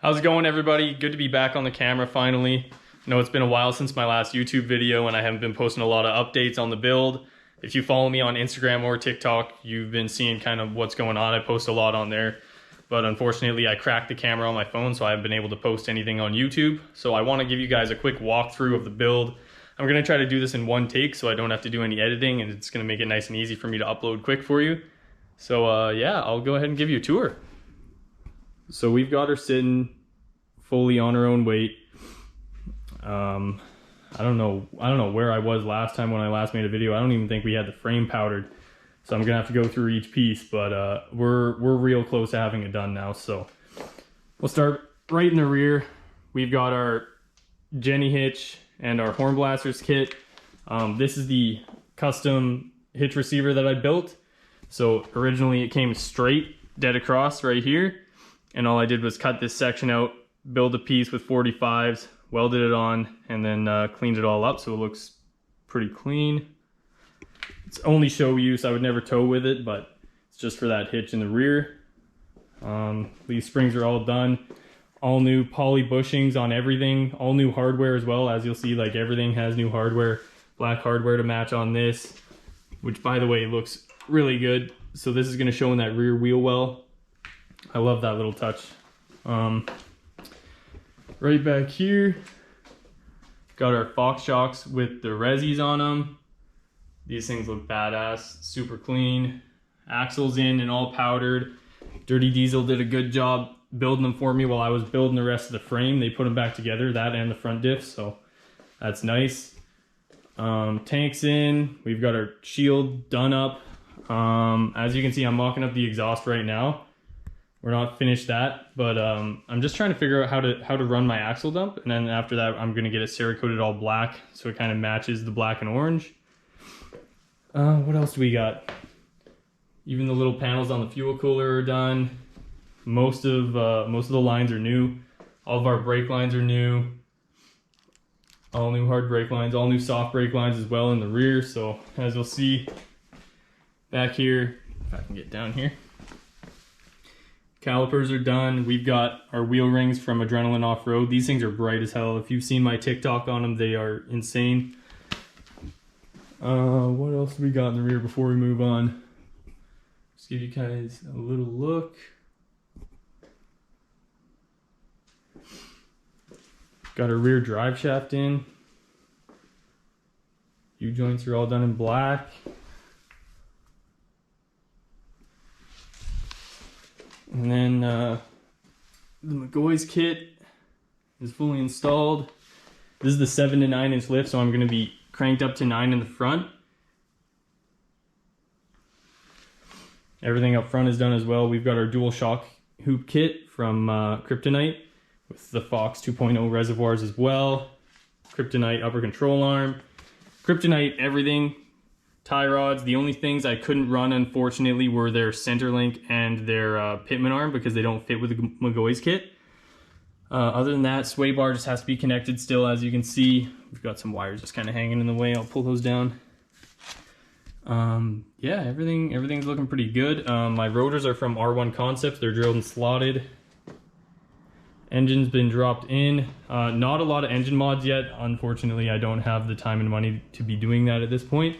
How's it going, everybody? Good to be back on the camera finally. I know it's been a while since my last YouTube video and I haven't been posting a lot of updates on the build. If you follow me on Instagram or TikTok, you've been seeing kind of what's going on. I post a lot on there, but unfortunately I cracked the camera on my phone, so I haven't been able to post anything on YouTube. So I want to give you guys a quick walkthrough of the build. I'm going to try to do this in one take so I don't have to do any editing, and it's going to make it nice and easy for me to upload quick for you. So yeah, I'll go ahead and give you a tour. So we've got her sitting fully on her own weight. I don't know where I was last time when I last made a video. I don't even think we had the frame powdered, so I'm gonna have to go through each piece, but we're real close to having it done now. So we'll start right in the rear. We've got our Jenny hitch and our horn blasters kit. This is the custom hitch receiver that I built. So originally it came straight dead across right here, and all I did was cut this section out, build a piece with 45s, welded it on, and then cleaned it all up so it looks pretty clean. It's only show use. I would never tow with it, but it's just for that hitch in the rear. These springs are all done. All new poly bushings on everything. All new hardware as well. As you'll see, like, everything has new hardware. Black hardware to match on this, which, by the way, looks really good. So this is going to show in that rear wheel well. I love that little touch. Right back here, got our Fox shocks with the resis on them. These things look badass, super clean. Axles in and all powdered. Dirty Diesel did a good job building them for me while I was building the rest of the frame. They put them back together, that and the front diff, so that's nice. Tanks in, we've got our shield done up. As you can see, I'm mocking up the exhaust right now. We're not finished that, but I'm just trying to figure out how to run my axle dump, and then after that I'm gonna get it Cerakoted all black so it kind of matches the black and orange. What else do we got? Even the little panels on the fuel cooler are done. Most of the lines are new. All of our brake lines are new. All new hard brake lines, all new soft brake lines as well in the rear. So as you'll see back here, if I can get down here, calipers are done. We've got our wheel rings from Adrenaline Off-Road. These things are bright as hell. If you've seen my TikTok on them, they are insane. What else do we got in the rear before we move on? Just give you guys a little look. Got our rear drive shaft in. U-joints are all done in black. And then the McGoy's kit is fully installed. This is the 7 to 9 inch lift, so I'm going to be cranked up to 9 in the front. Everything up front is done as well. We've got our dual shock hoop kit from Kryptonite with the Fox 2.0 reservoirs as well. Kryptonite upper control arm. Kryptonite everything. Tie rods. The only things I couldn't run, unfortunately, were their center link and their pitman arm because they don't fit with the McGoy's kit. Other than that, sway bar just has to be connected still, as you can see. We've got some wires just kind of hanging in the way. I'll pull those down. Yeah, everything's looking pretty good. My rotors are from R1 Concepts. They're drilled and slotted. Engine's been dropped in. Not a lot of engine mods yet. Unfortunately, I don't have the time and money to be doing that at this point.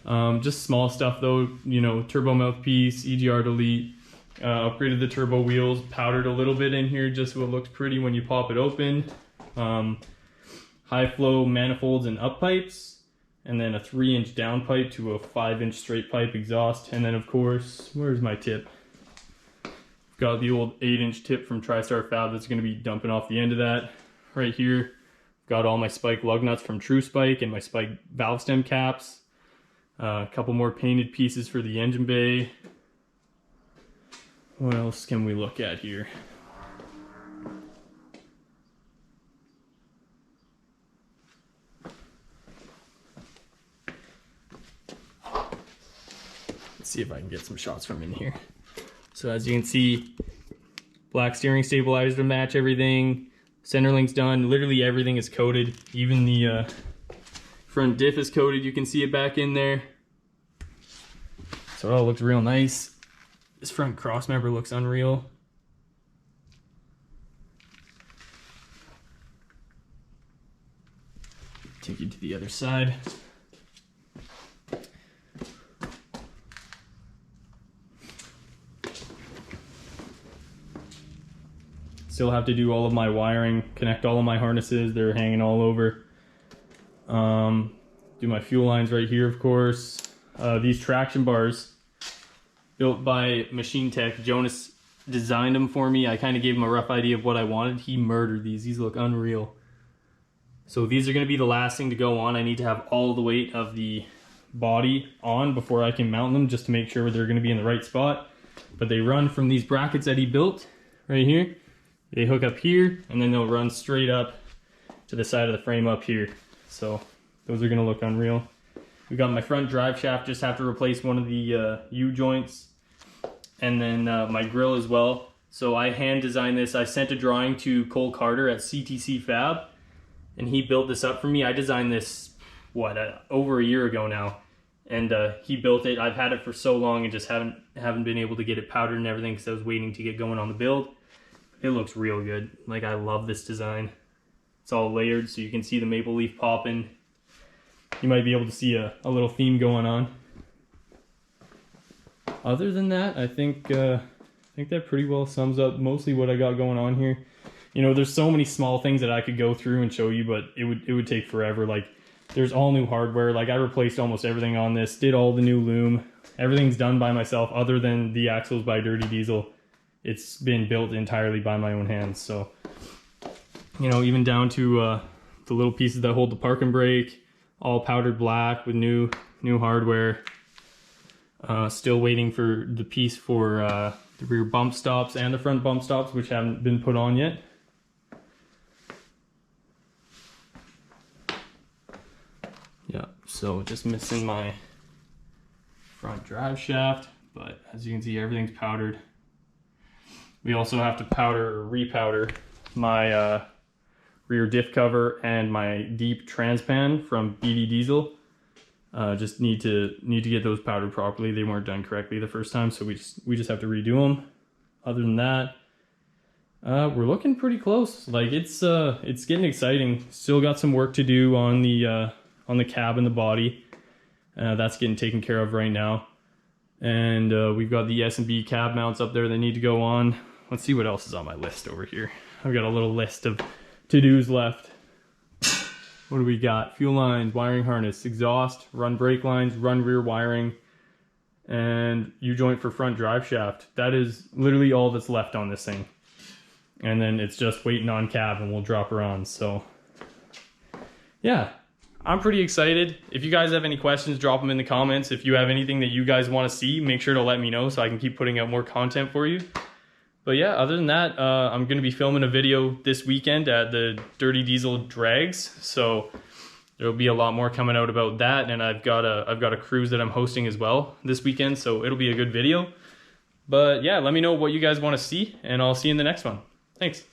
Just small stuff though, you know, turbo mouthpiece, EGR delete, upgraded the turbo wheels, powdered a little bit in here just so it looks pretty when you pop it open. High flow manifolds and up pipes, and then a 3-inch down pipe to a 5-inch straight pipe exhaust. And then of course, where's my tip? Got the old 8-inch tip from TriStar Fab that's going to be dumping off the end of that. Right here, got all my spike lug nuts from True Spike and my spike valve stem caps. A couple more painted pieces for the engine bay. What else can we look at here? Let's see if I can get some shots from in here. So as you can see, black steering stabilizer to match everything. Center link's done. Literally everything is coated. Even the front diff is coated. You can see it back in there. So it all looks real nice. This front cross member looks unreal. take you to the other side. Still have to do all of my wiring, connect all of my harnesses. They're hanging all over. Do my fuel lines right here, of course. These traction bars, built by Machine Tech. Jonas designed them for me. I kind of gave him a rough idea of what I wanted. He murdered these. These look unreal. So these are going to be the last thing to go on. I need to have all the weight of the body on before I can mount them, just to make sure they're going to be in the right spot. But they run from these brackets that he built right here. They hook up here, and then they'll run straight up to the side of the frame up here. So those are going to look unreal. We got my front drive shaft, just have to replace one of the U-joints, and then my grill as well. So I hand designed this. I sent a drawing to Cole Carter at CTC Fab, and he built this up for me. I designed this, over a year ago now, and he built it. I've had it for so long and just haven't been able to get it powdered and everything because I was waiting to get going on the build. It looks real good. Like, I love this design. It's all layered so you can see the maple leaf popping. You might be able to see a little theme going on. Other than that, I think that pretty well sums up mostly what I got going on here. You know, there's so many small things that I could go through and show you, but it would take forever. Like, there's all new hardware. Like, I replaced almost everything on this, did all the new loom. Everything's done by myself other than the axles by Dirty Diesel. It's been built entirely by my own hands. So, you know, even down to the little pieces that hold the park and brake, all powdered black with new hardware. Still waiting for the piece for the rear bump stops and the front bump stops, which haven't been put on yet. Yeah, so just missing my front drive shaft, but as you can see, everything's powdered. We also have to powder or repowder my rear diff cover and my deep transpan from BD Diesel. Just need to get those powdered properly. They weren't done correctly the first time, so we just have to redo them. Other than that, we're looking pretty close. Like, it's getting exciting. Still got some work to do on the cab and the body. That's getting taken care of right now. And we've got the S&B cab mounts up there that need to go on. Let's see what else is on my list over here. I've got a little list of to-dos left. What do we got? Fuel lines, wiring harness, exhaust, run brake lines, run rear wiring, and U-joint for front drive shaft. That is literally all that's left on this thing. And then it's just waiting on cab and we'll drop her on. So yeah, I'm pretty excited. If you guys have any questions, drop them in the comments. If you have anything that you guys want to see, make sure to let me know so I can keep putting out more content for you. But yeah, other than that, I'm going to be filming a video this weekend at the Dirty Diesel Drags. So there'll be a lot more coming out about that. And I've got a cruise that I'm hosting as well this weekend. So it'll be a good video. But yeah, let me know what you guys want to see and I'll see you in the next one. Thanks.